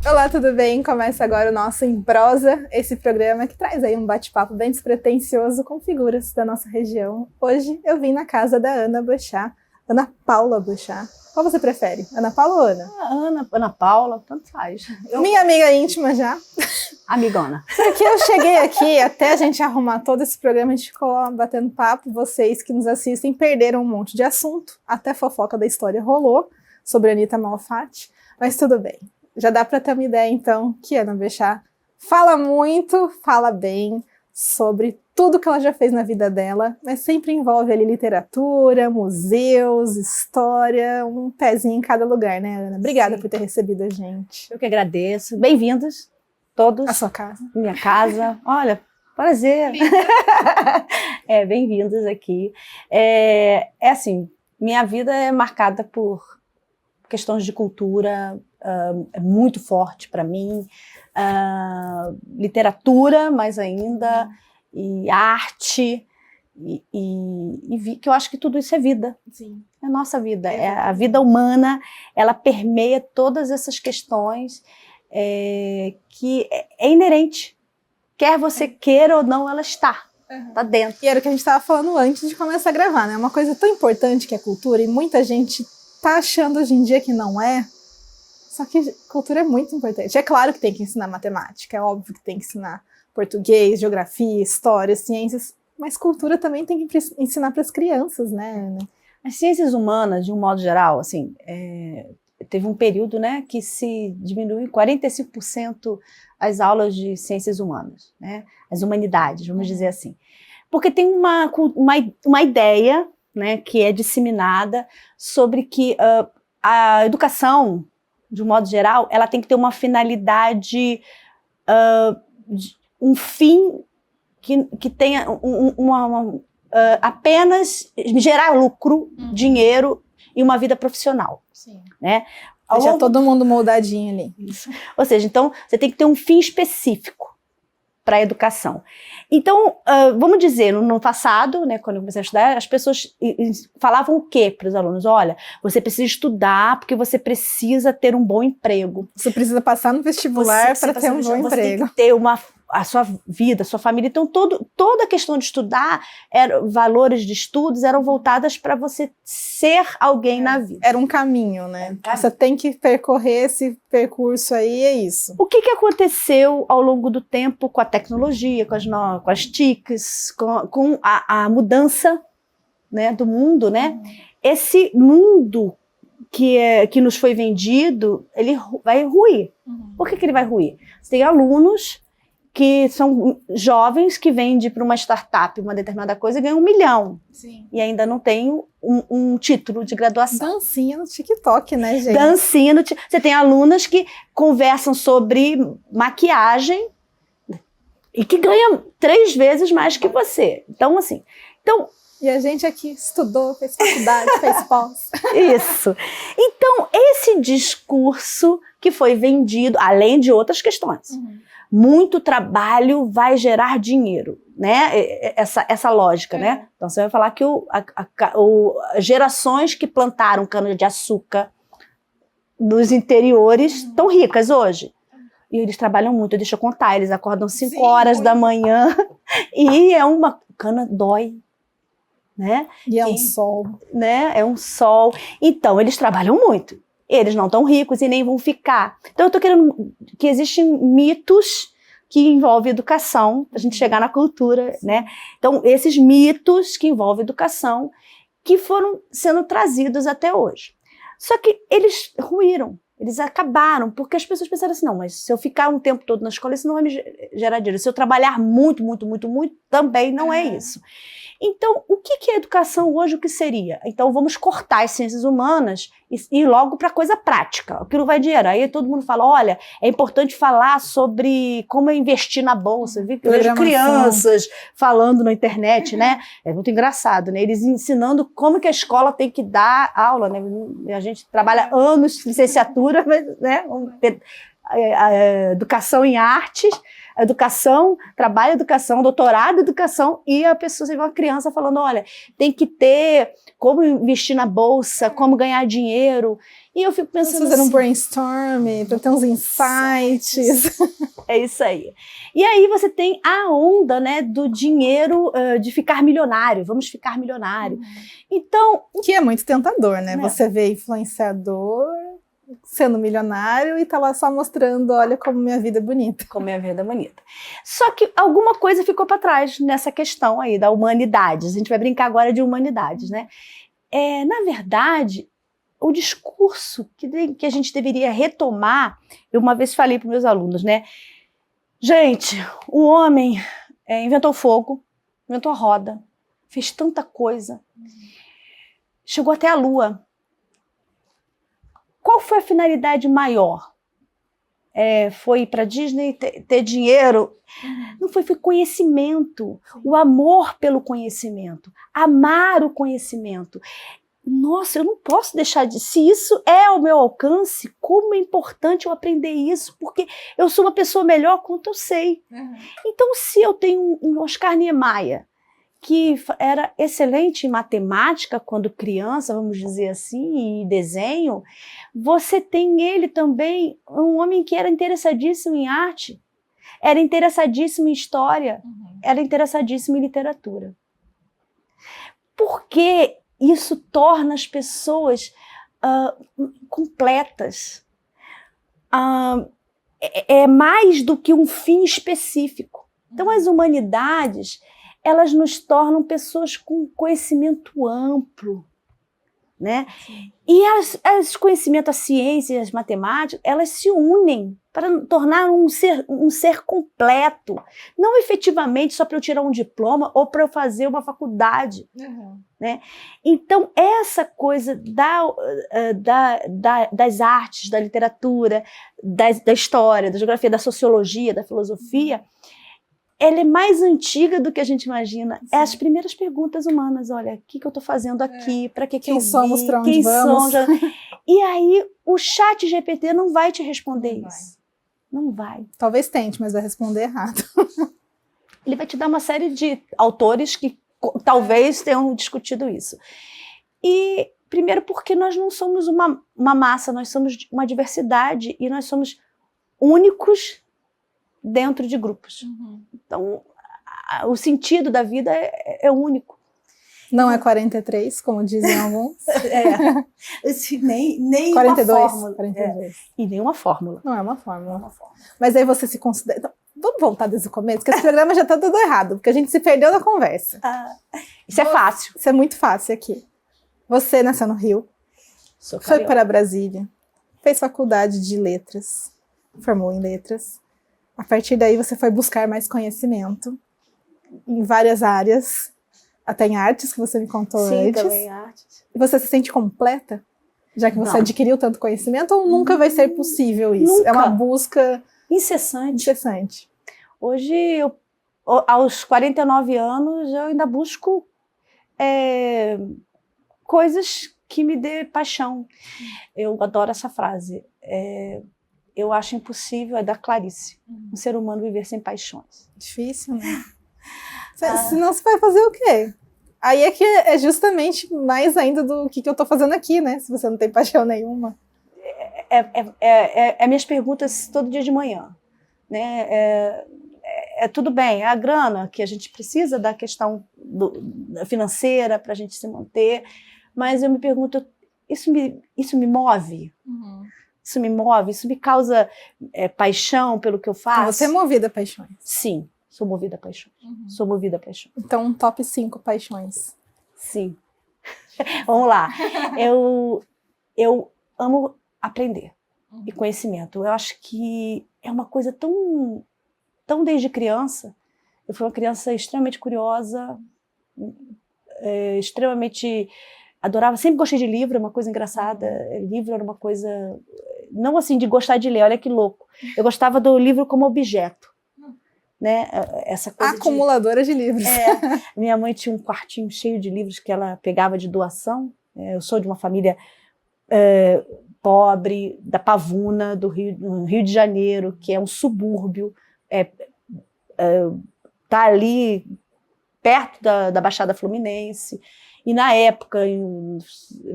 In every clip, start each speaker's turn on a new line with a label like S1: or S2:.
S1: Olá, tudo bem? Começa agora o nosso Em Prosa, esse programa que traz aí um bate-papo bem despretensioso com figuras da nossa região. Hoje eu vim na casa da Ana Boechat, Ana Paula Boechat. Qual você prefere, Ana Paula ou Ana?
S2: Ana Paula, tanto faz.
S1: Minha amiga íntima já.
S2: Amigona.
S1: Porque eu cheguei aqui, até a gente arrumar todo esse programa, a gente ficou batendo papo. Vocês que nos assistem perderam um monte de assunto, até fofoca da história rolou sobre a Anitta Malfatti, mas tudo bem. Já dá para ter uma ideia, então, que Ana Boechat fala muito, fala bem sobre tudo que ela já fez na vida dela, mas sempre envolve ali literatura, museus, história, um pezinho em cada lugar, né, Ana? Obrigada por ter recebido a gente.
S2: Eu que agradeço. Bem-vindos todos.
S1: A sua casa.
S2: Minha casa. Olha, prazer. Bem-vindos aqui. É assim, minha vida é marcada por questões de cultura, é muito forte para mim, literatura, mais ainda, e arte, e que eu acho que tudo isso é vida.
S1: Sim.
S2: É a nossa vida, a vida humana, ela permeia todas essas questões que é inerente. Quer você queira ou não, ela está dentro.
S1: E era o que a gente estava falando antes de começar a gravar, né? Uma coisa tão importante que é a cultura, e muita gente tá achando hoje em dia que não é, só que cultura é muito importante. É claro que tem que ensinar matemática, é óbvio que tem que ensinar português, geografia, história, ciências, mas cultura também tem que ensinar para as crianças, né?
S2: As ciências humanas, de um modo geral, assim, teve um período, né, que se diminuiu 45% as aulas de ciências humanas, né, as humanidades, vamos dizer assim. Porque tem uma ideia, né, que é disseminada sobre que a educação, de um modo geral, ela tem que ter uma finalidade, um fim que tenha apenas gerar lucro, dinheiro e uma vida profissional.
S1: Sim.
S2: Né?
S1: Deixa todo mundo moldadinho ali.
S2: Isso. Ou seja, então, você tem que ter um fim específico para a educação. Então, vamos dizer, no passado, né, quando eu comecei a estudar, as pessoas falavam o quê para os alunos? Olha, você precisa estudar porque você precisa ter um bom emprego.
S1: Você precisa passar no vestibular para ter um bom emprego.
S2: Você tem que ter a sua vida, a sua família. Então, toda a questão de estudar, valores de estudos eram voltadas para você ser alguém na vida.
S1: Era um caminho, né? Você tem que percorrer esse percurso aí, é isso.
S2: O que aconteceu ao longo do tempo com a tecnologia, com as TICs, com a mudança, né, do mundo, né? Esse mundo que nos foi vendido, ele vai ruir. Por que ele vai ruir? Você tem alunos que são jovens que vendem para uma startup uma determinada coisa e ganham 1 milhão.
S1: Sim.
S2: E ainda não tem um título de graduação.
S1: Dancinha no TikTok, né, gente?
S2: Dancinha no TikTok. Você tem alunas que conversam sobre maquiagem e que ganham 3 vezes mais que você. Então, assim...
S1: E a gente aqui estudou, fez faculdade, fez pós.
S2: Isso. Então, esse discurso que foi vendido, além de outras questões, muito trabalho vai gerar dinheiro, né? Essa lógica, né? Então, você vai falar que gerações que plantaram cana-de-açúcar nos interiores estão ricas hoje. E eles trabalham muito, deixa eu contar, eles acordam 5 horas da manhã e cana dói. Né?
S1: E é um sol.
S2: Né? É um sol. Então, eles trabalham muito. Eles não estão ricos e nem vão ficar. Então, eu estou querendo que existem mitos que envolvem educação, para a gente chegar na cultura, né? Então, esses mitos que envolvem educação, que foram sendo trazidos até hoje. Só que eles ruíram, eles acabaram, porque as pessoas pensaram assim, não, mas se eu ficar um tempo todo na escola, isso não vai me gerar dinheiro. Se eu trabalhar muito, também não é isso. Então, o que é educação hoje? O que seria? Então, vamos cortar as ciências humanas e ir logo para a coisa prática. Aquilo vai dinheiro. Aí todo mundo fala, olha, é importante falar sobre como investir na bolsa. Eu vejo crianças falando na internet, né? É muito engraçado, né? Eles ensinando como que a escola tem que dar aula, né? A gente trabalha anos de licenciatura, né? Educação em artes. educação, trabalho educação, doutorado educação, e a pessoa, você vê uma criança falando, olha, tem que ter como investir na bolsa, como ganhar dinheiro. E eu fico pensando
S1: fazendo
S2: assim,
S1: um brainstorm, para ter uns insights.
S2: É isso aí. E aí você tem a onda, né, do dinheiro, de ficar milionário, vamos ficar milionário. Então...
S1: Que é muito tentador, né? Você vê influenciador sendo milionário e tá lá só mostrando, olha como minha vida é bonita.
S2: Como minha vida é bonita. Só que alguma coisa ficou para trás nessa questão aí da humanidade. A gente vai brincar agora de humanidades, né? Na verdade, o discurso que a gente deveria retomar, eu uma vez falei para meus alunos, né? Gente, o homem inventou fogo, inventou a roda, fez tanta coisa, chegou até a lua. Qual foi a finalidade maior? Foi ir para Disney ter dinheiro? Não foi conhecimento, o amor pelo conhecimento, amar o conhecimento. Nossa, eu não posso deixar de... Se isso é ao meu alcance, como é importante eu aprender isso, porque eu sou uma pessoa melhor quanto eu sei. Então, se eu tenho um Oscar Niemeyer, que era excelente em matemática quando criança, vamos dizer assim, e desenho, você tem ele também, um homem que era interessadíssimo em arte, era interessadíssimo em história, era interessadíssimo em literatura. Por que isso torna as pessoas completas? É mais do que um fim específico. Então, as humanidades, elas nos tornam pessoas com conhecimento amplo, né? E os conhecimentos, a ciência e as matemáticas, elas se unem para tornar um ser completo. Não efetivamente só para eu tirar um diploma ou para eu fazer uma faculdade. Né? Então, essa coisa das artes, da literatura, da história, da geografia, da sociologia, da filosofia, ela é mais antiga do que a gente imagina. Sim. É as primeiras perguntas humanas. Olha, o que eu estou fazendo aqui? Para que eu
S1: somos,
S2: vim?
S1: para onde vamos?
S2: E aí, o chat GPT não vai te responder isso. Não vai.
S1: Talvez tente, mas vai responder errado.
S2: Ele vai te dar uma série de autores que talvez tenham discutido isso. E, primeiro, porque nós não somos uma massa, nós somos uma diversidade e nós somos únicos dentro de grupos. Então, o sentido da vida é único.
S1: Não é 43, como dizem alguns.
S2: Nem
S1: 42,
S2: uma fórmula.
S1: 42.
S2: E nem uma fórmula.
S1: Não é uma fórmula. Mas aí você se considera... Então, vamos voltar desde o começo, porque esse programa já está tudo errado, porque a gente se perdeu na conversa.
S2: Isso é fácil.
S1: Isso é muito fácil aqui. Você nasceu no Rio, foi para Brasília, fez faculdade de letras, formou em letras. A partir daí você foi buscar mais conhecimento em várias áreas, até em artes, que você me contou antes.
S2: Sim, também artes.
S1: E você se sente completa? Já que você adquiriu tanto conhecimento, ou nunca vai ser possível isso?
S2: Nunca.
S1: É uma busca
S2: incessante. Hoje, aos 49 anos, eu ainda busco coisas que me dê paixão. Eu adoro essa frase. Eu acho impossível, é da Clarice, um ser humano viver sem paixões.
S1: Difícil, né? Senão você vai fazer o quê? Aí é que é justamente mais ainda do que eu tô fazendo aqui, né? Se você não tem paixão nenhuma.
S2: Minhas perguntas todo dia de manhã. Né? Tudo bem, é a grana que a gente precisa da questão financeira para a gente se manter, mas eu me pergunto, isso me move? Isso me move? Isso me causa paixão pelo que eu faço?
S1: Você é movida a paixões.
S2: Sim, sou movida a paixões. Sou movida a paixões.
S1: Então, top 5 paixões.
S2: Sim. Vamos lá. Eu amo aprender e conhecimento. Eu acho que é uma coisa tão desde criança. Eu fui uma criança extremamente curiosa, extremamente... Adorava, sempre gostei de livro, é uma coisa engraçada. Livro era uma coisa... Não assim de gostar de ler, olha que louco. Eu gostava do livro como objeto. Né? Essa coisa
S1: acumuladora de livros.
S2: Minha mãe tinha um quartinho cheio de livros que ela pegava de doação. Eu sou de uma família pobre, da Pavuna, no Rio de Janeiro, que é um subúrbio tá ali perto da Baixada Fluminense. E na época, eu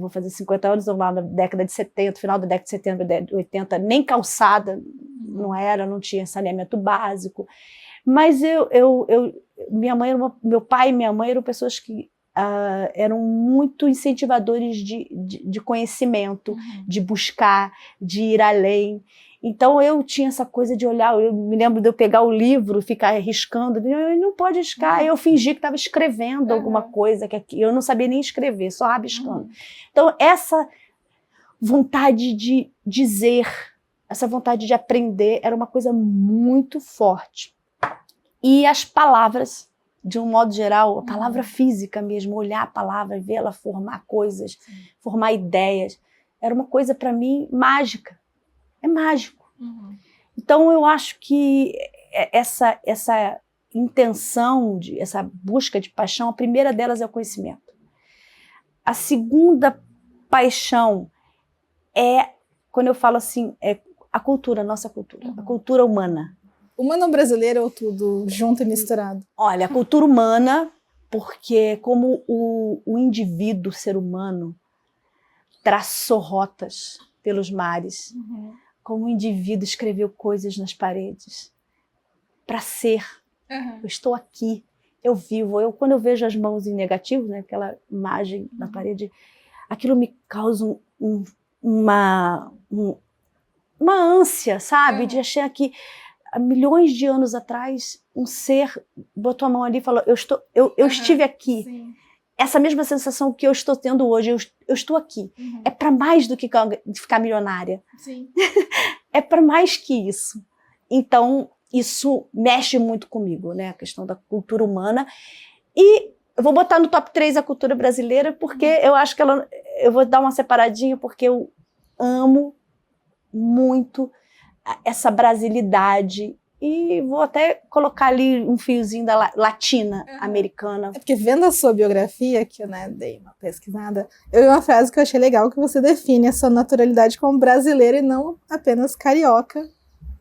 S2: vou fazer 50 anos, lá na década de 70, final da década de 70, 80, nem calçada não tinha saneamento básico. Mas meu pai e minha mãe eram pessoas que eram muito incentivadores de conhecimento, de buscar, de ir além. Então eu tinha essa coisa de olhar, eu me lembro de eu pegar o livro, ficar riscando, eu não pode riscar, eu fingi que estava escrevendo alguma coisa, que eu não sabia nem escrever, só rabiscando. Então essa vontade de dizer, essa vontade de aprender era uma coisa muito forte. E as palavras, de um modo geral, a palavra física mesmo, olhar a palavra, ver ela formar coisas, formar ideias, era uma coisa para mim mágica. É mágico. Então eu acho que essa intenção, essa busca de paixão, a primeira delas é o conhecimento. A segunda paixão é, quando eu falo assim, é a cultura, a nossa cultura, a cultura humana.
S1: Humano brasileiro ou tudo junto e misturado?
S2: Olha, a cultura humana, porque como o indivíduo, o ser humano, traçou rotas pelos mares, como o indivíduo escreveu coisas nas paredes, para ser. Eu estou aqui, eu vivo. Quando eu vejo as mãos em negativo, né, aquela imagem na parede, aquilo me causa uma ânsia, sabe? De achar que há milhões de anos atrás, um ser botou a mão ali e falou, eu estive aqui. Sim. Essa mesma sensação que eu estou tendo hoje, eu estou aqui. É para mais do que ficar milionária. Sim. É para mais que isso. Então, isso mexe muito comigo, né? A questão da cultura humana. E eu vou botar no top 3 a cultura brasileira, porque eu acho que eu vou dar uma separadinha, porque eu amo muito essa brasilidade. E vou até colocar ali um fiozinho da latina americana.
S1: É porque vendo a sua biografia, que eu dei uma pesquisada, eu vi uma frase que eu achei legal, que você define a sua naturalidade como brasileira e não apenas carioca.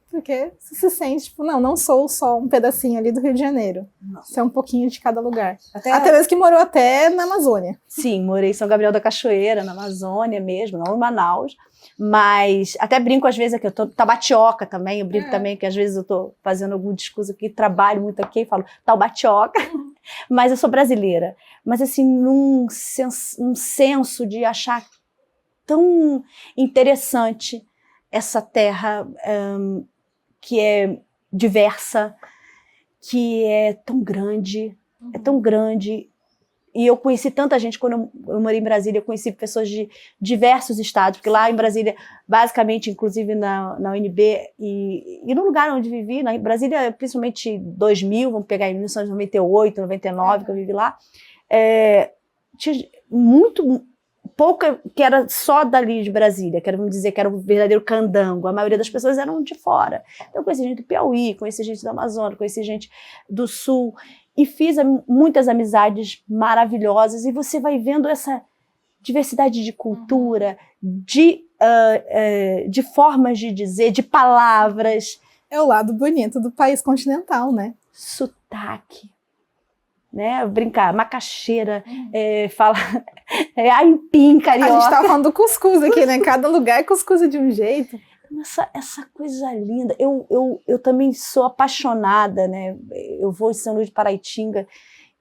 S1: Porque você se sente, tipo, não sou só um pedacinho ali do Rio de Janeiro. Você é um pouquinho de cada lugar. Até mesmo que morou até na Amazônia.
S2: Sim, morei em São Gabriel da Cachoeira, na Amazônia mesmo, não em Manaus. Mas até brinco às vezes aqui, eu tô Tabatioca também, eu brinco também que às vezes eu tô fazendo algum discurso aqui, trabalho muito aqui e falo Taubatioca, mas eu sou brasileira. Mas assim, num senso de achar tão interessante essa terra que é diversa, que é tão grande, E eu conheci tanta gente, quando eu morei em Brasília, eu conheci pessoas de diversos estados, porque lá em Brasília, basicamente, inclusive na UNB, e no lugar onde vivi, em Brasília, principalmente 2000, vamos pegar em 1998, 99, que eu vivi lá, tinha muito pouca que era só dali de Brasília, que era, vamos dizer, que era o verdadeiro candango. A maioria das pessoas eram de fora. Então eu conheci gente do Piauí, conheci gente do Amazonas, conheci gente do Sul, e fiz muitas amizades maravilhosas, e você vai vendo essa diversidade de cultura, de formas de dizer, de palavras.
S1: É o lado bonito do país continental, né?
S2: Sotaque. Né? Brincar, macaxeira, fala aipim, carioca.
S1: A gente tava falando do cuscuz aqui, né? Cada lugar é cuscuz de um jeito.
S2: Essa coisa linda. Eu também sou apaixonada, né? Eu vou em São Luís de Paraitinga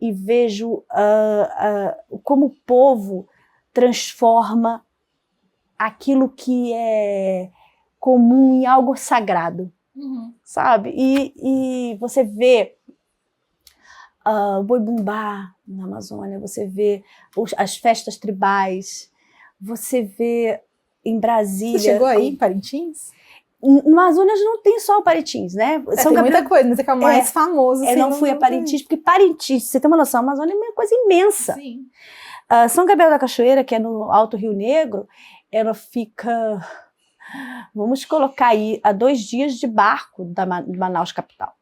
S2: e vejo como o povo transforma aquilo que é comum em algo sagrado, sabe? E você vê Boi Bumbá na Amazônia, você vê as festas tribais, você vê em Brasília.
S1: Você chegou aí em Parintins?
S2: No Amazonas não tem só o Parintins, né?
S1: Tem muita coisa, mas é que é o mais famoso.
S2: Eu não fui a Parintins, porque Parintins, você tem uma noção, a Amazônia é uma coisa imensa.
S1: Sim.
S2: São Gabriel da Cachoeira, que é no Alto Rio Negro, ela fica, vamos colocar aí, a 2 dias de barco de Manaus capital,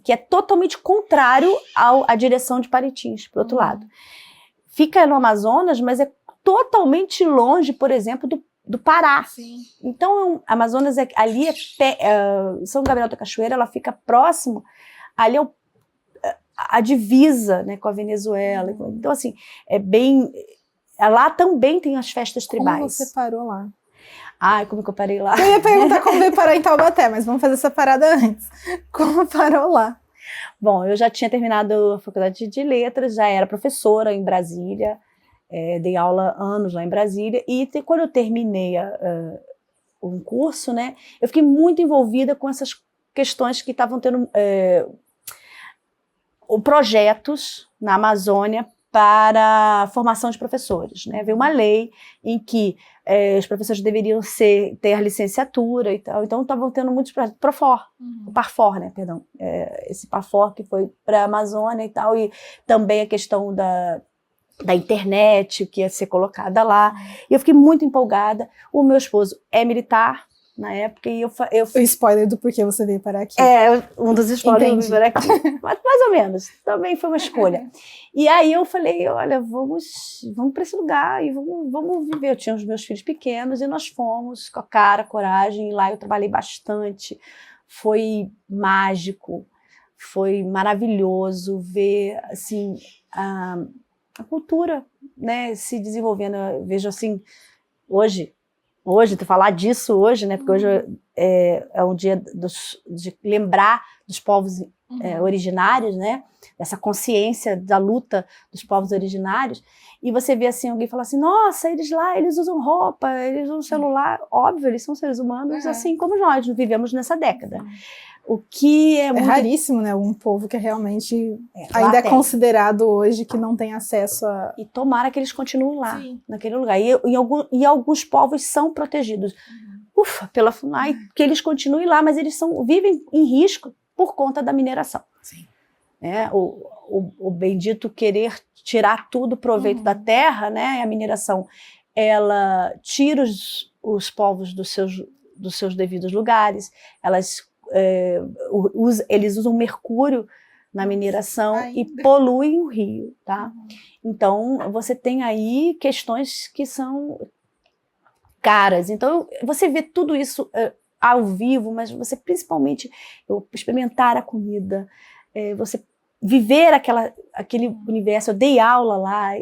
S2: que é totalmente contrário à direção de Parintins, para o outro lado. Fica no Amazonas, mas é totalmente longe, por exemplo, do Pará.
S1: Sim.
S2: Então, a Amazonas ali São Gabriel da Cachoeira, ela fica próximo ali é a divisa, né, com a Venezuela. Então, assim, lá também tem as festas tribais.
S1: Como você parou lá?
S2: Ai, como que eu parei lá?
S1: Eu ia perguntar como veio parar em Taubaté, mas vamos fazer essa parada antes. Como parou lá?
S2: Bom, eu já tinha terminado a faculdade de letras, já era professora em Brasília, dei aula anos lá em Brasília, e quando eu terminei um curso, né, eu fiquei muito envolvida com essas questões que estavam tendo projetos na Amazônia para a formação de professores, né? Veio uma lei em que os professores deveriam ter a licenciatura e tal, então estavam tendo muitos projetos, o Parfor, né, perdão, esse Parfor que foi para a Amazônia e tal, e também a questão da internet que ia ser colocada lá, e eu fiquei muito empolgada. O meu esposo é militar na época, e
S1: o spoiler do porquê você veio parar aqui.
S2: Um dos spoilers do parar aqui. Mas mais ou menos, também foi uma escolha. E aí eu falei, olha, vamos para esse lugar e vamos viver. Eu tinha os meus filhos pequenos e nós fomos com a cara, coragem, e lá eu trabalhei bastante. Foi mágico, foi maravilhoso ver, assim, a cultura, né, se desenvolvendo. Eu vejo assim, hoje, falar disso hoje, né, porque hoje é um dia de lembrar dos povos originários, né, dessa consciência da luta dos povos originários, e você vê assim, alguém falar assim, nossa, eles lá, eles usam roupa, eles usam celular, óbvio, eles são seres humanos, assim como nós vivemos nessa década. O que é muito...
S1: raríssimo, né? Um povo que realmente ainda é considerado hoje que não tem acesso a...
S2: E tomara que eles continuem lá, naquele lugar. E alguns povos são protegidos. Ufa, pela FUNAI, que eles continuem lá, mas eles vivem em risco por conta da mineração.
S1: Sim.
S2: O bendito querer tirar tudo proveito da terra, né? A mineração, ela tira os povos dos seus devidos lugares, eles usam mercúrio na mineração e poluem o rio, tá? Então, você tem aí questões que são caras. Então, você vê tudo isso ao vivo, mas você principalmente experimentar a comida, você viver aquele universo. Eu dei aula lá,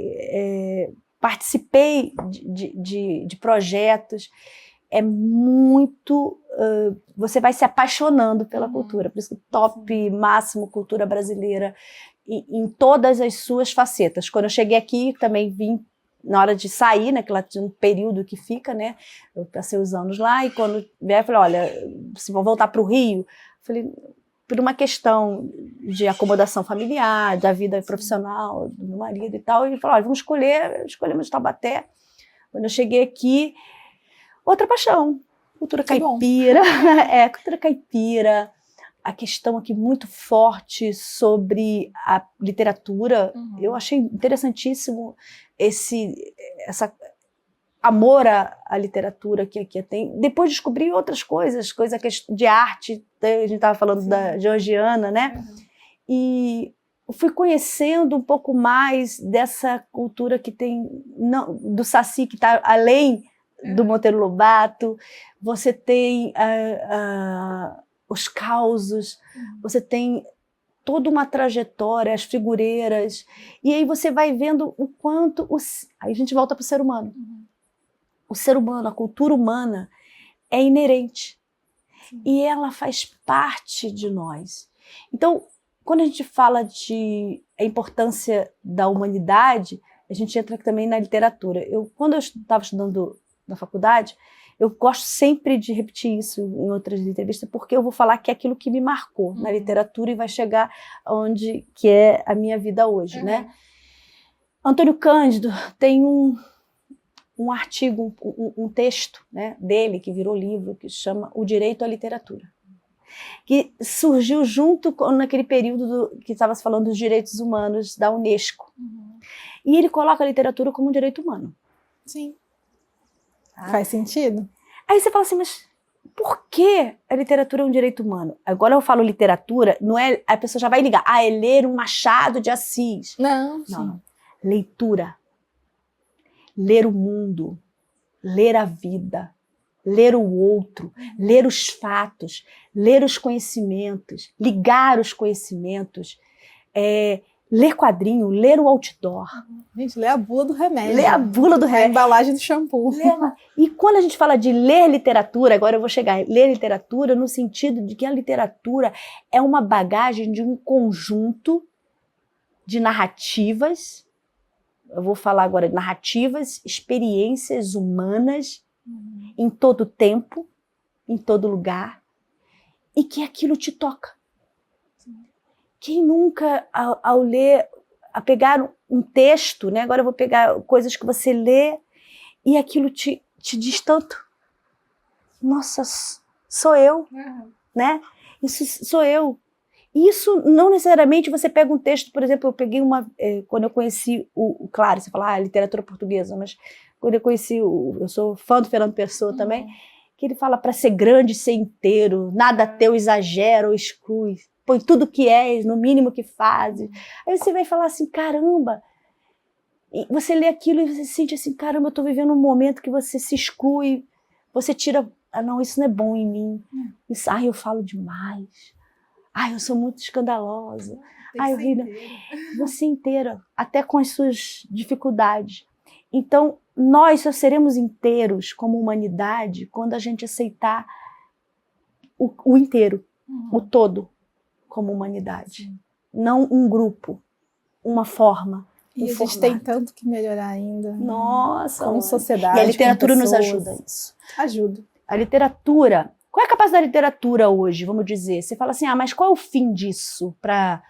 S2: participei de projetos. É muito... você vai se apaixonando pela cultura. Por isso que top, máximo, cultura brasileira, em todas as suas facetas. Quando eu cheguei aqui, também vim na hora de sair, né, que lá tinha um período que fica, né, eu passei os anos lá, e quando vier, eu falei, olha, se vou voltar para o Rio, falei, por uma questão de acomodação familiar, da vida profissional do meu marido e tal, e ele falou, olha, escolhemos Taubaté. Quando eu cheguei aqui, outra paixão, cultura caipira, cultura caipira, a questão aqui muito forte sobre a literatura. Eu achei interessantíssimo esse amor à literatura que aqui tem. Depois descobri outras coisas de arte, a gente estava falando da Georgiana, né? E fui conhecendo um pouco mais dessa cultura que tem, do Saci, que está além do Monteiro Lobato. Você tem os causos, você tem toda uma trajetória, as figureiras, e aí você vai vendo o quanto... Aí a gente volta para o ser humano. O ser humano, a cultura humana é inerente. E ela faz parte de nós. Então, quando a gente fala de a importância da humanidade, a gente entra também na literatura. Quando eu estava estudando na faculdade, eu gosto sempre de repetir isso em outras entrevistas, porque eu vou falar que é aquilo que me marcou na literatura e vai chegar onde que é a minha vida hoje, né? Antônio Cândido tem um artigo, um texto, né, dele, que virou livro, que chama O Direito à Literatura, que surgiu junto naquele período que estava se falando dos direitos humanos da Unesco. E ele coloca a literatura como um direito humano.
S1: Sim. Faz sentido.
S2: Aí você fala assim, mas por que a literatura é um direito humano? Agora eu falo literatura, não é, a pessoa já vai ligar, é ler um Machado de Assis.
S1: Não.
S2: Leitura. Ler o mundo, ler a vida, ler o outro, ler os fatos, ler os conhecimentos, ligar os conhecimentos, ler quadrinho, ler o outdoor.
S1: Gente, lê a bula do remédio.
S2: Ler a bula do remédio.
S1: A embalagem do shampoo.
S2: E quando a gente fala de ler literatura, agora eu vou chegar, ler literatura no sentido de que a literatura é uma bagagem de um conjunto de narrativas, eu vou falar agora de narrativas, experiências humanas em todo tempo, em todo lugar, e que aquilo te toca. Quem nunca, ao ler, a pegar um texto, né? Agora eu vou pegar coisas que você lê e aquilo te diz tanto. Nossa, sou eu, né? Isso sou eu. Isso não necessariamente você pega um texto, por exemplo, eu peguei quando eu conheci claro, você fala, literatura portuguesa, mas quando eu conheci, eu sou fã do Fernando Pessoa também, que ele fala para ser grande, ser inteiro, nada teu exagera ou exclui, põe tudo que és, no mínimo que fazes. Aí você vai falar assim, caramba, e você lê aquilo e você sente assim, caramba, eu tô vivendo um momento que você se exclui, você tira, não, isso não é bom em mim, isso, eu falo demais. Eu sou muito escandalosa. Eu rio. Você inteira, até com as suas dificuldades. Então, nós só seremos inteiros como humanidade quando a gente aceitar o inteiro, o todo, como humanidade. Não um grupo, uma forma.
S1: E a gente tem tanto que melhorar ainda.
S2: Nossa!
S1: Como sociedade.
S2: E a literatura nos ajuda a isso.
S1: Ajuda.
S2: A literatura. Qual é a capacidade da literatura hoje, vamos dizer? Você fala assim, mas qual é o fim disso para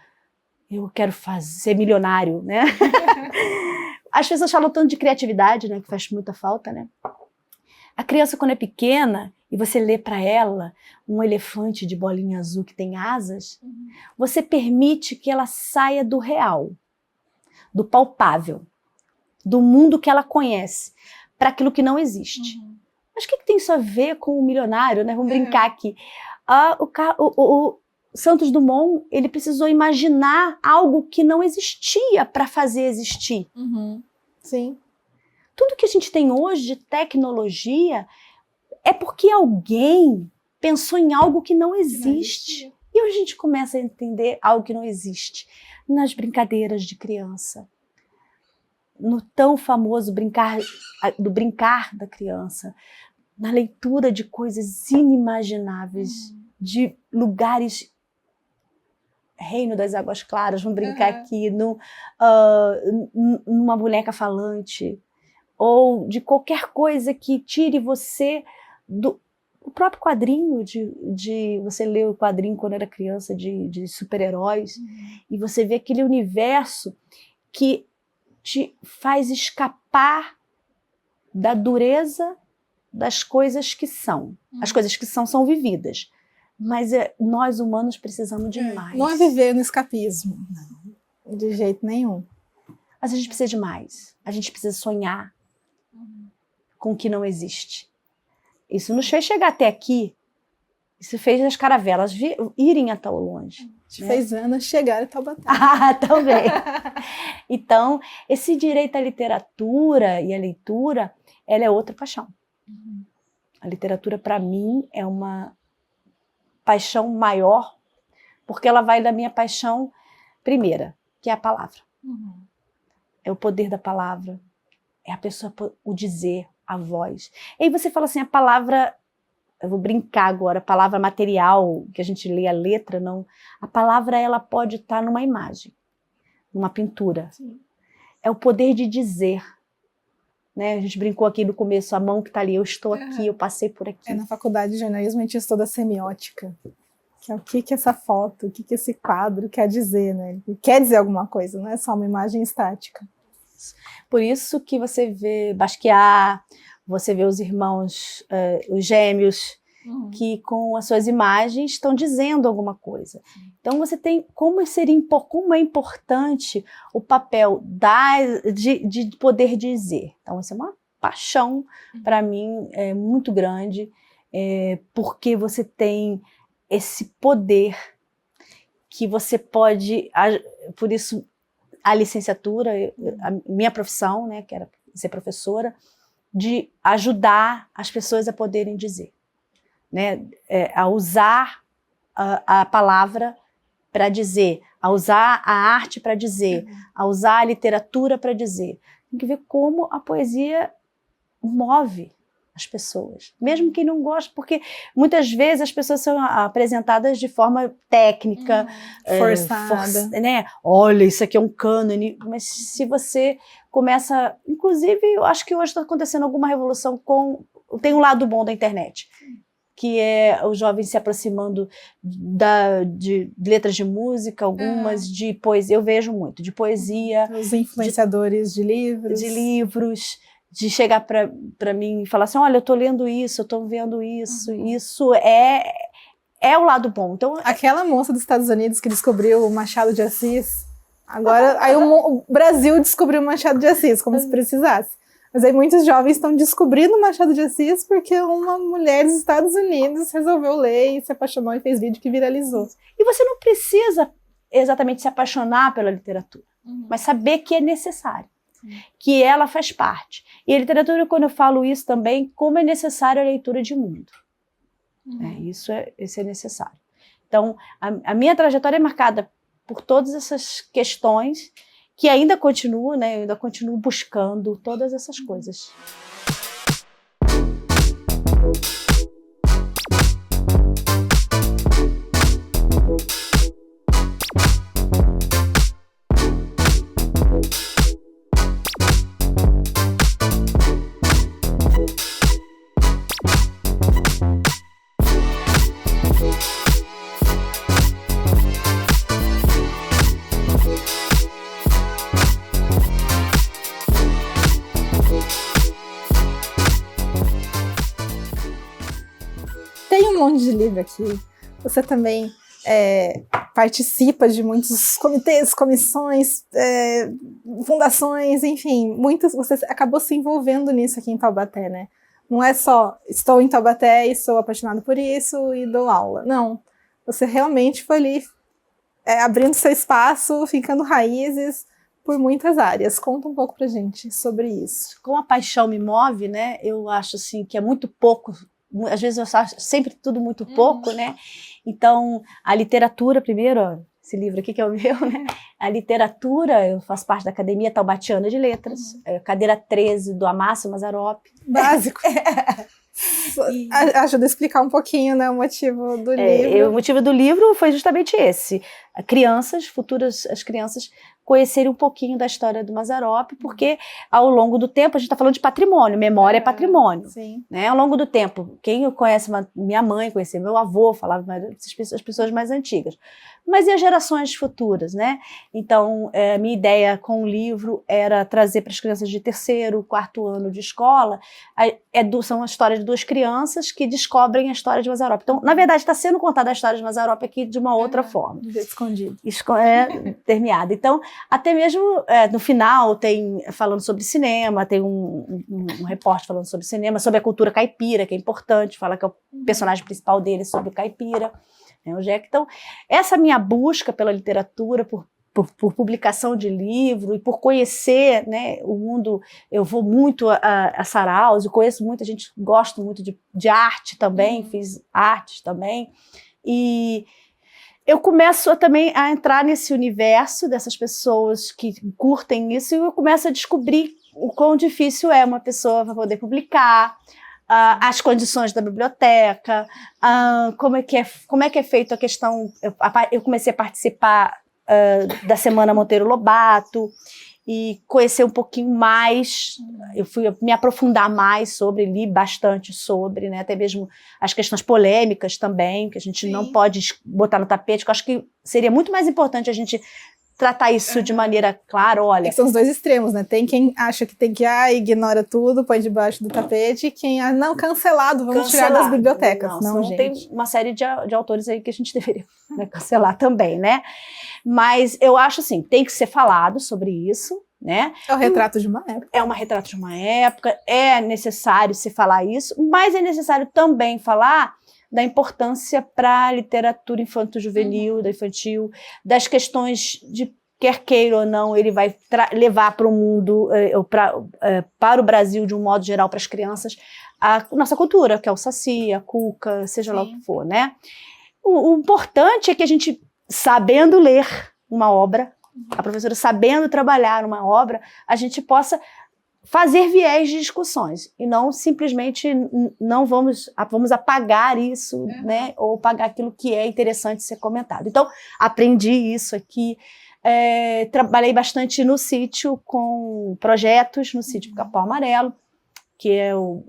S2: eu quero ser milionário, né? As pessoas falam tanto de criatividade, né, que faz muita falta, né? A criança, quando é pequena, e você lê para ela um elefante de bolinha azul que tem asas, você permite que ela saia do real, do palpável, do mundo que ela conhece, para aquilo que não existe. Mas o que tem isso a ver com o milionário, né? Vamos brincar aqui. O Santos Dumont, ele precisou imaginar algo que não existia para fazer existir.
S1: Sim.
S2: Tudo que a gente tem hoje de tecnologia é porque alguém pensou em algo que não existe. E hoje a gente começa a entender algo que não existe nas brincadeiras de criança. No tão famoso brincar da criança, na leitura de coisas inimagináveis, de lugares, Reino das Águas Claras, vamos brincar aqui, numa boneca falante, ou de qualquer coisa que tire você do próprio quadrinho, de você ler o quadrinho quando era criança de super-heróis, e você vê aquele universo que te faz escapar da dureza das coisas que são. As coisas que são vividas. Mas nós humanos precisamos de mais.
S1: Não é viver no escapismo. Não. De jeito nenhum.
S2: Mas a gente precisa de mais. A gente precisa sonhar com o que não existe. Isso nos fez chegar até aqui. Isso fez as caravelas irem até longe.
S1: Fez Ana chegar em Taubaté.
S2: Também. Então, esse direito à literatura e à leitura, ela é outra paixão. A literatura, para mim, é uma paixão maior, porque ela vai da minha paixão primeira, que é a palavra. É o poder da palavra, é a pessoa, o dizer, a voz. E aí você fala assim, a palavra, eu vou brincar agora, a palavra material, que a gente lê a letra, não. A palavra, ela pode estar numa imagem, numa pintura.
S1: Sim.
S2: É o poder de dizer. Né? A gente brincou aqui no começo, a mão que está ali, eu estou aqui, eu passei por aqui.
S1: Na faculdade de jornalismo a gente estuda semiótica, que é o que essa foto, o que esse quadro quer dizer, né? Quer dizer alguma coisa, não é só uma imagem estática.
S2: Por isso que você vê Basquiat, você vê os irmãos, os gêmeos, que com as suas imagens estão dizendo alguma coisa. Então você tem como é importante o papel de poder dizer. Então essa é uma paixão para mim muito grande, porque você tem esse poder que você pode, por isso a licenciatura, a minha profissão, né, que era ser professora, de ajudar as pessoas a poderem dizer, né? A usar a palavra para dizer, a usar a arte para dizer, a usar a literatura para dizer. Tem que ver como a poesia move as pessoas, mesmo quem não gosta, porque muitas vezes as pessoas são apresentadas de forma técnica,
S1: forçada,
S2: né? Olha, isso aqui é um cânone, mas se você começa, inclusive, eu acho que hoje está acontecendo alguma revolução tem um lado bom da internet, que é os jovens se aproximando de letras de música, algumas de poesia, eu vejo muito, de poesia.
S1: Os influenciadores de livros.
S2: De chegar para mim e falar assim, olha, eu estou lendo isso, eu estou vendo isso, isso é o lado bom. Então,
S1: aquela moça dos Estados Unidos que descobriu o Machado de Assis, agora aí o Brasil descobriu o Machado de Assis, como se precisasse. Mas aí muitos jovens estão descobrindo o Machado de Assis porque uma mulher dos Estados Unidos resolveu ler e se apaixonou e fez vídeo que viralizou.
S2: E você não precisa exatamente se apaixonar pela literatura, mas saber que é necessário. Que ela faz parte. E a literatura, quando eu falo isso também, como é necessário a leitura de mundo. Isso é necessário. Então, a minha trajetória é marcada por todas essas questões que ainda continuo, né? Eu ainda continuo buscando todas essas coisas.
S1: Tem um monte de livro aqui. Você também participa de muitos comitês, comissões, fundações, enfim, você acabou se envolvendo nisso aqui em Taubaté, né? Não é só, estou em Taubaté e sou apaixonado por isso e dou aula. Não, você realmente foi ali abrindo seu espaço, ficando raízes por muitas áreas. Conta um pouco pra gente sobre isso.
S2: Como a paixão me move, né? Eu acho assim que é muito pouco. Às vezes eu acho sempre tudo muito pouco, né? Então, a literatura, primeiro, ó, esse livro aqui que é o meu, né? A literatura, eu faço parte da Academia Taubatiana de Letras, cadeira 13 do Amácio Mazzaropi.
S1: Básico. Ajuda a explicar um pouquinho, né, o motivo do livro.
S2: O motivo do livro foi justamente esse. As crianças conhecerem um pouquinho da história do Mazzaropi, porque ao longo do tempo, a gente está falando de patrimônio, memória é patrimônio.
S1: Sim.
S2: Né? Ao longo do tempo, quem conhece minha mãe, conhecia meu avô, falava as pessoas mais antigas. Mas e as gerações futuras, né? Então, minha ideia com o livro era trazer para as crianças de 3º, 4º ano de escola, são a história de 2 crianças que descobrem a história de Mazzaropi. Então, na verdade, está sendo contada a história de Mazzaropi aqui de uma outra forma.
S1: Escondido.
S2: Terminada. Então, até mesmo no final tem falando sobre cinema, tem um repórter falando sobre cinema, sobre a cultura caipira, que é importante, fala que é o personagem principal dele sobre o caipira, né, o Jack. Então, essa minha busca pela literatura, por publicação de livro e por conhecer, né, o mundo, eu vou muito a saraus, eu conheço muita gente, gosto muito de arte também, fiz artes também, e eu começo também a entrar nesse universo dessas pessoas que curtem isso e eu começo a descobrir o quão difícil é uma pessoa para poder publicar, as condições da biblioteca, como é que é feito a questão. Eu comecei a participar da Semana Monteiro Lobato e conhecer um pouquinho mais, eu fui me aprofundar mais li bastante sobre, né, até mesmo as questões polêmicas também, que a gente não pode botar no tapete, que eu acho que seria muito mais importante a gente tratar isso de maneira clara, olha...
S1: São os 2 extremos, né? Tem quem acha que tem que, ignora tudo, põe debaixo do tapete, e quem, não, cancelado, vamos tirar das bibliotecas. Não, gente.
S2: Tem uma série de autores aí que a gente deveria cancelar também, né? Mas eu acho assim, tem que ser falado sobre isso, né?
S1: É o retrato de uma época.
S2: É um retrato de uma época, é necessário se falar isso, mas é necessário também falar da importância para a literatura infanto-juvenil, da infantil, das questões quer queira ou não, ele vai levar para o mundo, para o Brasil de um modo geral, para as crianças, a nossa cultura, que é o Saci, a cuca, seja lá o que for, né? O importante é que a gente, sabendo ler uma obra, a professora sabendo trabalhar uma obra, a gente possa fazer viés de discussões e não simplesmente não vamos apagar isso, né, ou apagar aquilo que é interessante ser comentado. Então, aprendi isso aqui, trabalhei bastante no sítio com projetos, no sítio Capão Amarelo, que é o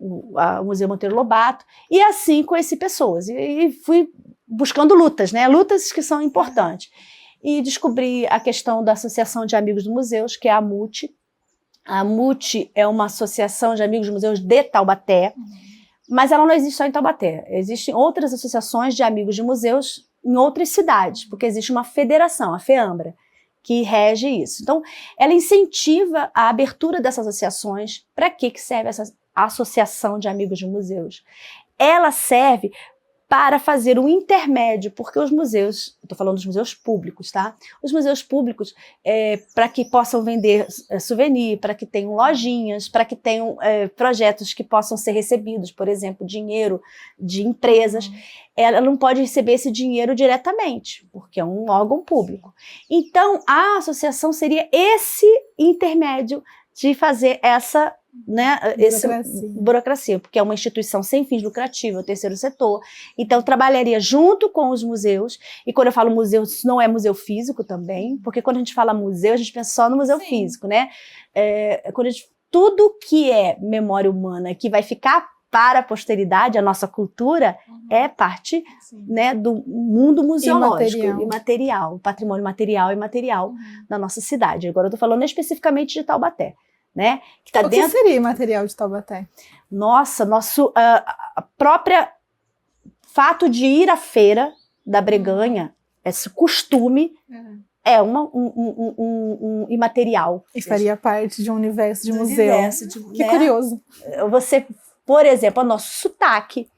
S2: Museu Monteiro Lobato, e assim conheci pessoas, e fui buscando lutas, né, lutas que são importantes. E descobri a questão da Associação de Amigos dos Museus, que é a AMUT. A AMUT é uma associação de amigos de museus de Taubaté, mas ela não existe só em Taubaté. Existem outras associações de amigos de museus em outras cidades, porque existe uma federação, a FEAMBRA, que rege isso. Então, ela incentiva a abertura dessas associações. Para que serve essa associação de amigos de museus? Ela serve para fazer um intermédio, porque os museus, estou falando dos museus públicos, tá? Os museus públicos, para que possam vender souvenir, para que tenham lojinhas, para que tenham projetos que possam ser recebidos, por exemplo, dinheiro de empresas, ela não pode receber esse dinheiro diretamente, porque é um órgão público. Então, a associação seria esse intermédio de fazer essa burocracia, porque é uma instituição sem fins lucrativos, é o terceiro setor. Então, trabalharia junto com os museus, e quando eu falo museu, isso não é museu físico também, porque quando a gente fala museu, a gente pensa só no museu físico, né? Tudo que é memória humana, que vai ficar para a posteridade, a nossa cultura, é parte, né, do mundo museológico, imaterial, patrimônio material e imaterial da nossa cidade. Agora eu estou falando especificamente de Taubaté. Né? Que tá
S1: que seria material de Taubaté?
S2: Nossa, nosso própria fato de ir à feira da Breganha, esse costume, é um imaterial.
S1: E faria parte de um universo de museu. Que curioso.
S2: Você, por exemplo, o nosso sotaque,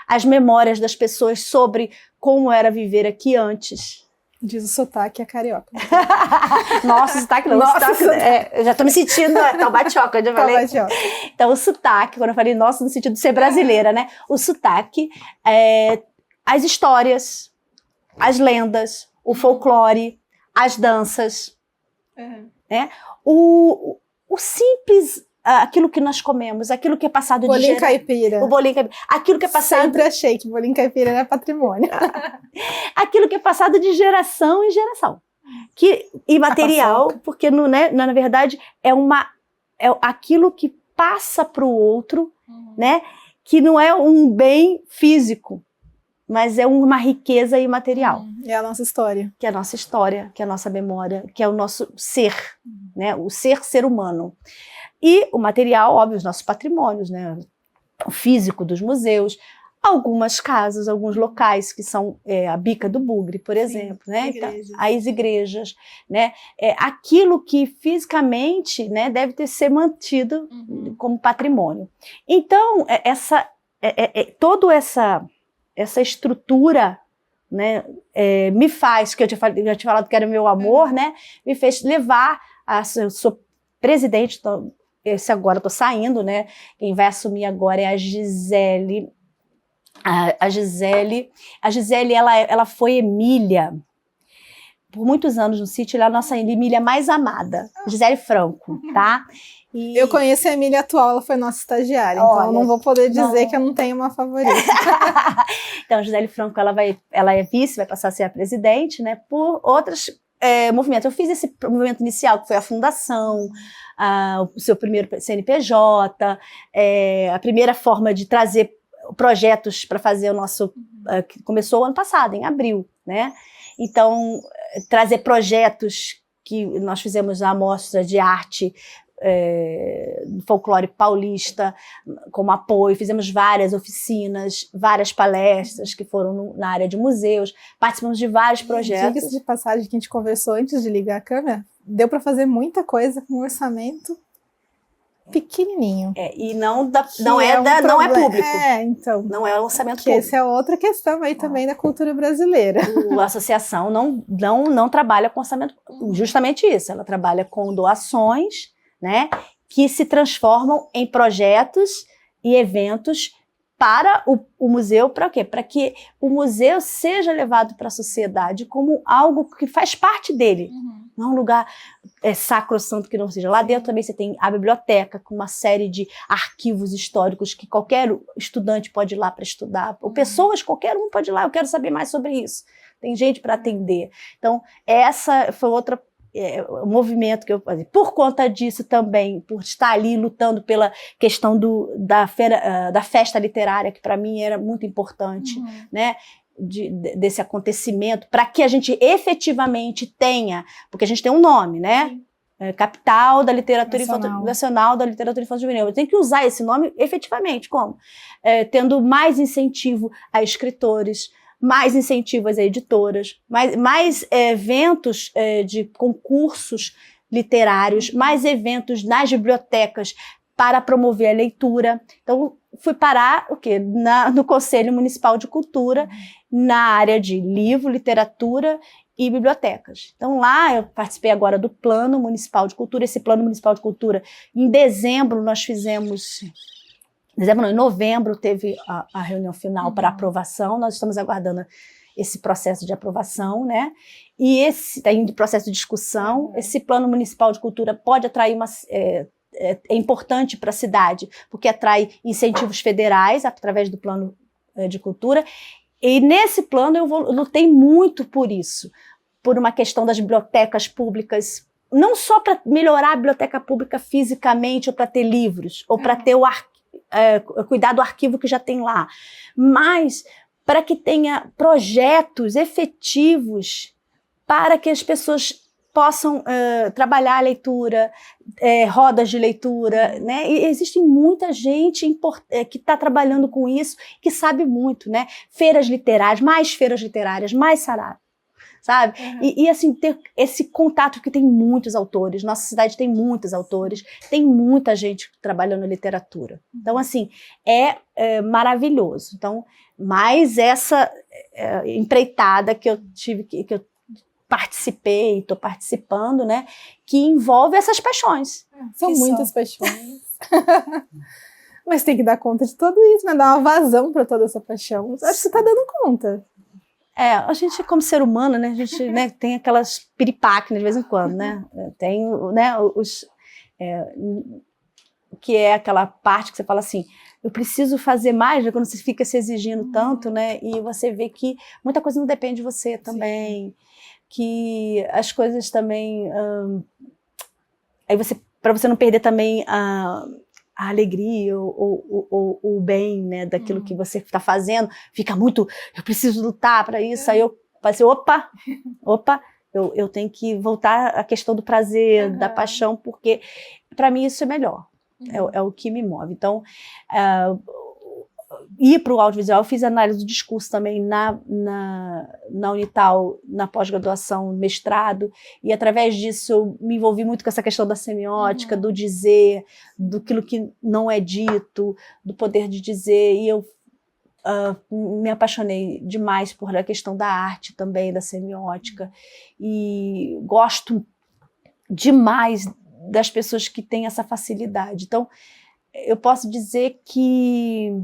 S2: as memórias das pessoas sobre como era viver aqui antes.
S1: Diz o sotaque, é carioca.
S2: Nossa, o sotaque não. Sotaque. Eu já tô me sentindo taubatioca, já falei. Então, o sotaque, quando eu falei nossa, no sentido de ser brasileira, né? O sotaque, as histórias, as lendas, o folclore, as danças, né? O simples... aquilo que nós comemos, aquilo que é passado de geração.
S1: Caipira.
S2: O bolinho caipira. Aquilo que é passado...
S1: Sempre achei que bolinho caipira era patrimônio.
S2: Aquilo que é passado de geração em geração. Imaterial, porque na verdade é aquilo que passa para o outro, né? Que não é um bem físico, mas é uma riqueza imaterial.
S1: É a nossa história.
S2: Que é a nossa história, que é a nossa memória, que é o nosso ser, né? O ser humano. E o material, óbvio, os nossos patrimônios, né? O físico dos museus, algumas casas, alguns locais que são a Bica do Bugre, por exemplo, né?
S1: Igrejas.
S2: As igrejas, né? Aquilo que fisicamente, né, deve ser mantido como patrimônio. Então, toda essa estrutura, né, me faz, que eu tinha falado que era meu amor, né? Me fez levar eu sou presidente, esse agora eu tô saindo, né? Quem vai assumir agora é a Gisele. A Gisele, ela foi Emília. Por muitos anos no sítio, ela é a nossa Emília mais amada. Gisele Franco, tá? E...
S1: Eu conheço a Emília atual, ela foi nossa estagiária, então eu não vou poder dizer que eu não tenho uma favorita.
S2: Então, a Gisele Franco, ela é vice, vai passar a ser a presidente, né? Por outros movimentos. Eu fiz esse movimento inicial, que foi a fundação, o seu primeiro CNPJ, a primeira forma de trazer projetos para fazer o nosso... que começou ano passado, em abril, né? Então, trazer projetos que nós fizemos a amostra de arte folclore paulista como apoio, fizemos várias oficinas, várias palestras que foram na área de museus, participamos de vários projetos.
S1: Diga-se de passagem que a gente conversou antes de ligar a câmera, deu para fazer muita coisa com orçamento pequenininho.
S2: E não é público.
S1: Então.
S2: Não é orçamento público.
S1: Essa é outra questão aí também da cultura brasileira.
S2: A associação não trabalha com orçamento, justamente isso. Ela trabalha com doações, né, que se transformam em projetos e eventos para o museu, para quê? Para que o museu seja levado para a sociedade como algo que faz parte dele. Não é um lugar sacrossanto que não seja. Lá dentro também você tem a biblioteca, com uma série de arquivos históricos que qualquer estudante pode ir lá para estudar. Ou pessoas, qualquer um pode ir lá, eu quero saber mais sobre isso. Tem gente para atender. Então, essa foi outra movimento que eu fazia. Por conta disso também, por estar ali lutando pela questão da festa literária, que para mim era muito importante, né? Desse acontecimento, para que a gente efetivamente tenha, porque a gente tem um nome, né? Capital da Literatura Nacional da Literatura Infantil Juvenil. Eu tenho que usar esse nome efetivamente, como? Tendo mais incentivo a escritores, mais incentivos a editoras, mais eventos de concursos literários, mais eventos nas bibliotecas para promover a leitura. Então, fui parar no Conselho Municipal de Cultura, na área de livro, literatura e bibliotecas. Então, lá eu participei agora do Plano Municipal de Cultura. Esse Plano Municipal de Cultura, em dezembro, nós fizemos... em novembro teve a reunião final para aprovação. Nós estamos aguardando esse processo de aprovação, né? E esse está em processo de discussão. Esse Plano Municipal de Cultura pode atrair é importante para a cidade, porque atrai incentivos federais através do Plano de Cultura. E nesse plano eu lutei muito por isso, por uma questão das bibliotecas públicas, não só para melhorar a biblioteca pública fisicamente, ou para ter livros, ou para ter cuidar do arquivo que já tem lá, mas para que tenha projetos efetivos para que as pessoas possam trabalhar a leitura, rodas de leitura, né? E existe muita gente que está trabalhando com isso, que sabe muito, né? Feiras literárias, mais sarau, sabe? E assim, ter esse contato, porque tem muitos autores, nossa cidade tem muitos autores, tem muita gente trabalhando em literatura. Então, assim, é maravilhoso. Então, mais essa empreitada que eu tive, que eu participei, estou participando, né, que envolve essas paixões.
S1: São muitas paixões. Mas tem que dar conta de tudo isso, né? Dar uma vazão para toda essa paixão. Acho que você está dando conta.
S2: A gente, como ser humano, né, a gente, né, tem aquelas piripaques de vez em quando, né? Tem, né, que é aquela parte que você fala assim, eu preciso fazer mais, né, quando você fica se exigindo tanto, né? E você vê que muita coisa não depende de você também. Sim. Que as coisas também... para você não perder também a alegria ou o bem, né, daquilo que você está fazendo, fica muito, eu preciso lutar para isso, aí eu falei assim, opa, eu tenho que voltar à questão do prazer, da paixão, porque para mim isso é melhor, é o que me move. Então, ir para o audiovisual, eu fiz análise do discurso também na Unital, na pós-graduação, mestrado, e através disso eu me envolvi muito com essa questão da semiótica, do dizer, daquilo que não é dito, do poder de dizer, e eu me apaixonei demais por a questão da arte também, da semiótica, e gosto demais das pessoas que têm essa facilidade. Então, eu posso dizer que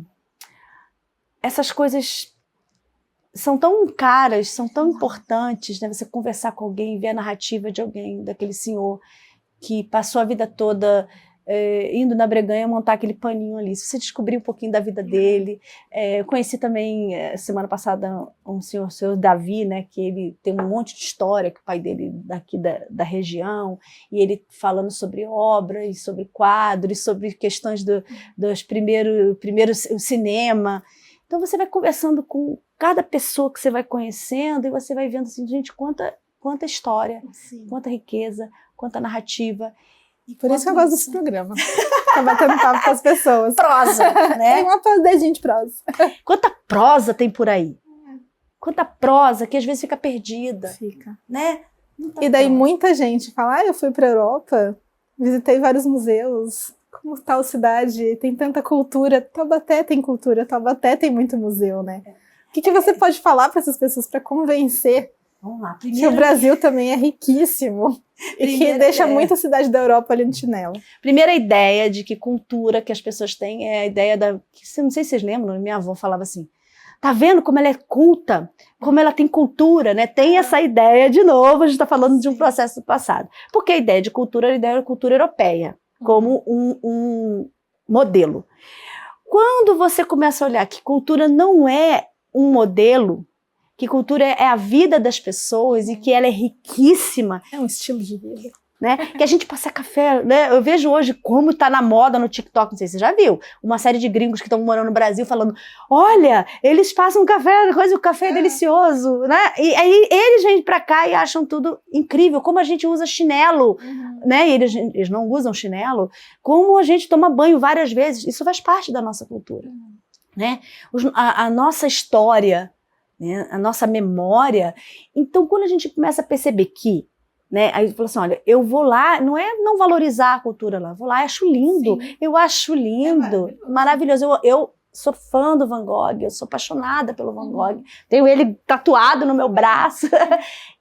S2: essas coisas são tão caras, são tão importantes, né? Você conversar com alguém, ver a narrativa de alguém, daquele senhor que passou a vida toda indo na Breganha montar aquele paninho ali. Se você descobrir um pouquinho da vida dele. Eu conheci também, semana passada, um senhor, o senhor Davi, né, que ele tem um monte de história, que o pai dele daqui da região, e ele falando sobre obras, sobre quadros, sobre questões dos primeiros cinema. Então você vai conversando com cada pessoa que você vai conhecendo e você vai vendo assim, gente, quanta história, quanta riqueza, quanta narrativa.
S1: E por isso que eu gosto desse programa. Tá batendo papo com as pessoas.
S2: Prosa, né?
S1: Tem uma dedinho de prosa.
S2: Quanta prosa tem por aí? Quanta prosa que às vezes fica perdida.
S1: Fica.
S2: Né?
S1: E daí muita gente fala, eu fui pra Europa, visitei vários museus. como tal cidade tem tanta cultura, Taubaté tem cultura, Taubaté tem muito museu, né? O que você pode falar para essas pessoas para convencer
S2: Vamos lá,
S1: que o Brasil também é riquíssimo e que deixa muita cidade da Europa ali no chinelo?
S2: Primeira ideia de que cultura que as pessoas têm é a ideia da... Não sei se vocês lembram, minha avó falava assim, tá vendo como ela é culta, como ela tem cultura, né? Tem essa ideia, de novo, a gente está falando de um processo do passado. Porque a ideia de cultura é a ideia da cultura europeia, como um modelo. Quando você começa a olhar que cultura não é um modelo, que cultura é a vida das pessoas e que ela é riquíssima.
S1: É um estilo de vida.
S2: Né? Que a gente passa café, né? Eu vejo hoje como tá na moda no TikTok, não sei se você já viu, uma série de gringos que estão morando no Brasil falando, olha, eles passam café, o café é delicioso, né? E aí eles vêm pra cá e acham tudo incrível, como a gente usa chinelo, né? E eles não usam chinelo, como a gente toma banho várias vezes, isso faz parte da nossa cultura, né? A nossa história, né? A nossa memória. Então, quando a gente começa a perceber que, né, aí falou assim, olha, eu vou lá, não é não valorizar a cultura lá, vou lá e acho lindo, eu acho lindo, maravilhoso. Eu sou fã do Van Gogh, eu sou apaixonada pelo Van Gogh, tenho ele tatuado no meu braço,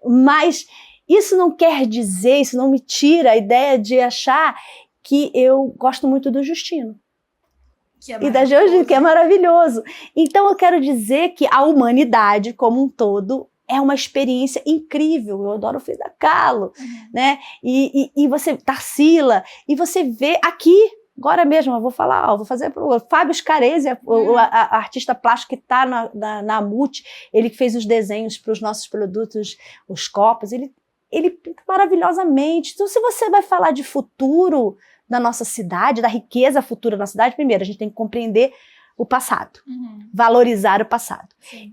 S2: mas isso não quer dizer, isso não me tira a ideia de achar que eu gosto muito do Justino. E da Georgina, que é maravilhoso. Então eu quero dizer que a humanidade como um todo é uma experiência incrível. Eu adoro Frida Kahlo, né? E você, Tarsila, e você vê aqui, agora mesmo, eu vou falar, vou fazer para o Fábio Scarese, a artista plástico que está na AMUT, ele que fez os desenhos para os nossos produtos, os copos, ele pinta maravilhosamente. Então, se você vai falar de futuro da nossa cidade, da riqueza futura da nossa cidade, primeiro, a gente tem que compreender o passado, valorizar o passado.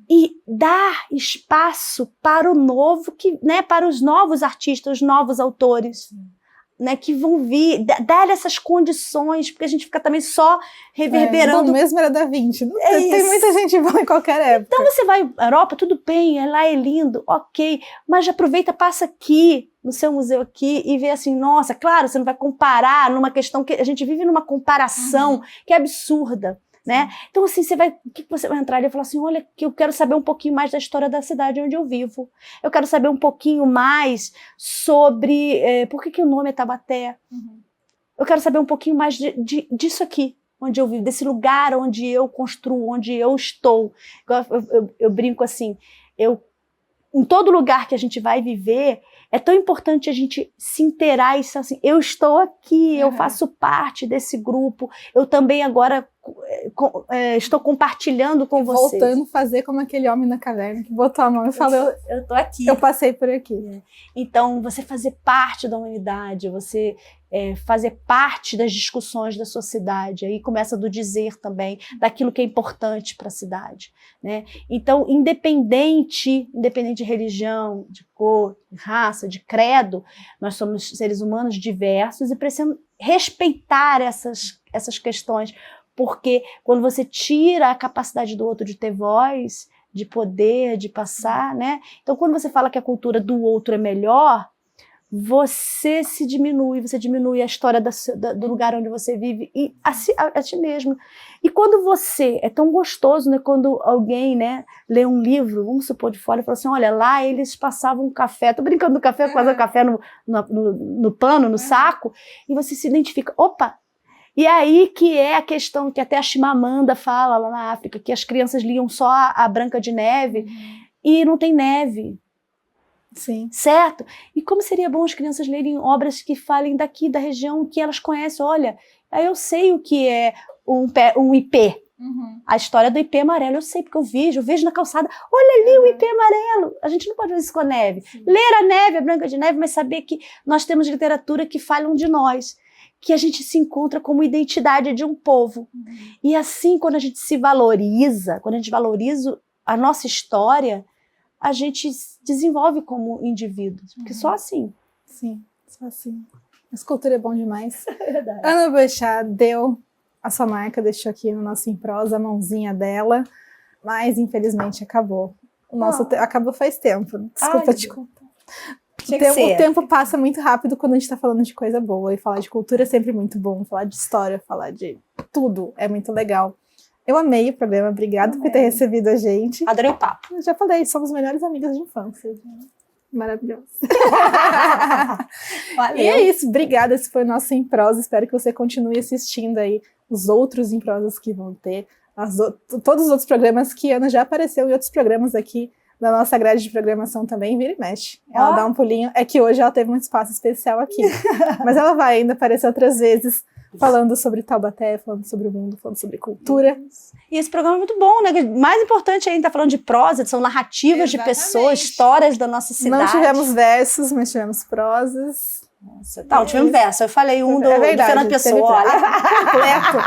S2: E dar espaço para o novo, né, para os novos artistas, os novos autores, né, que vão vir, dar essas condições, porque a gente fica também só reverberando.
S1: O mesmo era da Vinci. Tem muita gente boa em qualquer época.
S2: Então você vai à Europa, tudo bem, lá é lindo, ok, mas aproveita, passa aqui, no seu museu aqui, e vê assim, nossa, claro, você não vai comparar numa questão que a gente vive numa comparação que é absurda. Né? Então, assim, o que você vai entrar ali e falar assim, olha, que eu quero saber um pouquinho mais da história da cidade onde eu vivo. Eu quero saber um pouquinho mais sobre por que o nome é Taubaté. Eu quero saber um pouquinho mais disso aqui, onde eu vivo, desse lugar onde eu construo, onde eu estou. Eu brinco assim, em todo lugar que a gente vai viver, é tão importante a gente se inteirar e assim, eu estou aqui, eu faço parte desse grupo, eu também agora estou compartilhando com vocês.
S1: Voltando a fazer como aquele homem na caverna que botou a mão e falou,
S2: eu estou aqui.
S1: Eu passei por aqui.
S2: Então, você fazer parte da humanidade, você fazer parte das discussões da sua cidade, aí começa do dizer também, daquilo que é importante para a cidade, né? Então, independente de religião, de cor, de raça, de credo, nós somos seres humanos diversos e precisamos respeitar essas questões, porque quando você tira a capacidade do outro de ter voz, de poder, de passar, né? Então, quando você fala que a cultura do outro é melhor, você se diminui, você diminui a história do lugar onde você vive e a ti mesmo. E quando você, é tão gostoso, né, quando alguém, né, lê um livro, vamos supor de fora, e fala assim, olha, lá eles passavam um tô brincando do café, fazendo café no pano, no saco, e você se identifica, opa! E aí que é a questão que até a Chimamanda fala lá na África, que as crianças liam só a Branca de Neve e não tem neve.
S1: Sim.
S2: Certo? E como seria bom as crianças lerem obras que falem daqui, da região que elas conhecem. Olha, aí eu sei o que é um ipê. A história do ipê amarelo, eu sei, porque eu vejo na calçada. Olha ali o ipê amarelo. A gente não pode fazer isso com a neve. Sim. Ler a neve, a Branca de Neve, mas saber que nós temos literatura que falam de nós, que a gente se encontra como identidade de um povo. E assim, quando a gente se valoriza, quando a gente valoriza a nossa história, a gente desenvolve como indivíduos, porque só assim.
S1: Sim, só assim. Mas cultura é bom demais.
S2: É verdade.
S1: Ana Boechat deu a sua marca, deixou aqui no nosso Em Prosa a mãozinha dela, mas infelizmente acabou. O nosso acabou faz tempo, desculpa te contar. O tempo passa muito rápido quando a gente tá falando de coisa boa. E falar de cultura é sempre muito bom. Falar de história, falar de tudo é muito legal. Eu amei o programa. Obrigada por ter recebido a gente.
S2: Adorei o papo.
S1: Eu já falei, somos melhores amigas de infância. Maravilhoso.
S2: Valeu.
S1: E é isso. Obrigada. Esse foi o nosso Em Prosa. Espero que você continue assistindo aí os outros Em Prosas que vão ter. Todos os outros programas que a Ana já apareceu em outros programas aqui da nossa grade de programação também, vira e mexe. Ela dá um pulinho. É que hoje ela teve um espaço especial aqui. Mas ela vai ainda aparecer outras vezes, falando sobre Taubaté, falando sobre o mundo, falando sobre cultura.
S2: E esse programa é muito bom, né? Mais importante ainda, tá falando de prosa, são narrativas de pessoas, histórias da nossa cidade.
S1: Não tivemos versos, mas tivemos prosas.
S2: Nossa, não, tivemos verso. Eu falei do Fernando Pessoa, olha.
S1: Completo.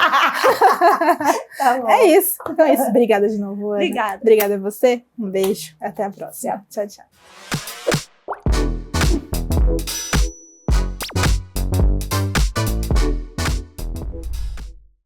S2: Tá bom.
S1: É isso. Então é isso. Obrigada de novo, Ana.
S2: Obrigada.
S1: Obrigada a você. Um beijo. Até a próxima. Tchau, tchau.